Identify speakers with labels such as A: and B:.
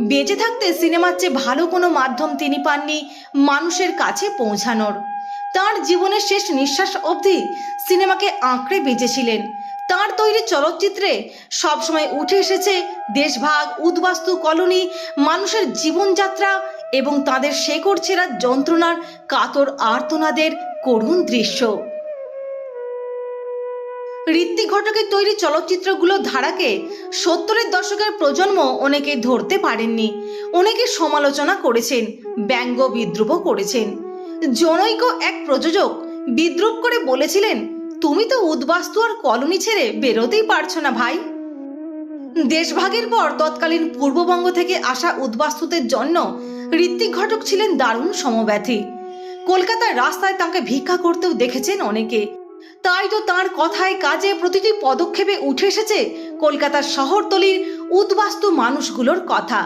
A: বেঁচে থাকতে সিনেমার চেয়ে ভালো কোনো মাধ্যম তিনি পাননি মানুষের কাছে পৌঁছানোর। তার জীবনের শেষ নিঃশ্বাস অবধি সিনেমাকে আঁকড়ে বেঁচেছিলেন। তার তৈরি চলচ্চিত্রে সবসময় উঠে এসেছে দেশভাগ, উদ্বাস্তু কলোনি, মানুষের জীবনযাত্রা এবং তাদের শেকড় ছেঁড়া যন্ত্রণার কাতর আর্তনাদের করুণ দৃশ্য। ঋত্বিক ঘটকের তৈরি চলচ্চিত্রগুলো ধারাকে 70-এর দশকের প্রজন্ম অনেকে ধরতে পারেননি। অনেকে সমালোচনা করেছেন, ব্যঙ্গ বিদ্রুপ করেছেন। জনৈক এক প্রযোজক বিদ্রুপ করে বলেছিলেন, তুমি তো উদ্বাস্তু আর কলোনি ছেড়ে বেরোতেই পারছো না ভাই। দেশভাগের পর তৎকালীন পূর্ববঙ্গ থেকে আসা উদ্বাস্তুদের জন্য ঋত্বিক ঘটক ছিলেন দারুণ সমব্যথী। কলকাতার রাস্তায় তাঁকে ভিক্ষা করতেও দেখেছেন অনেকে। তাই তো তাঁর কথায় কাজে প্রতিটি পদক্ষেপে উঠে এসেছে কলকাতার শহরতলির উদ্বাস্তু মানুষগুলোর কথা।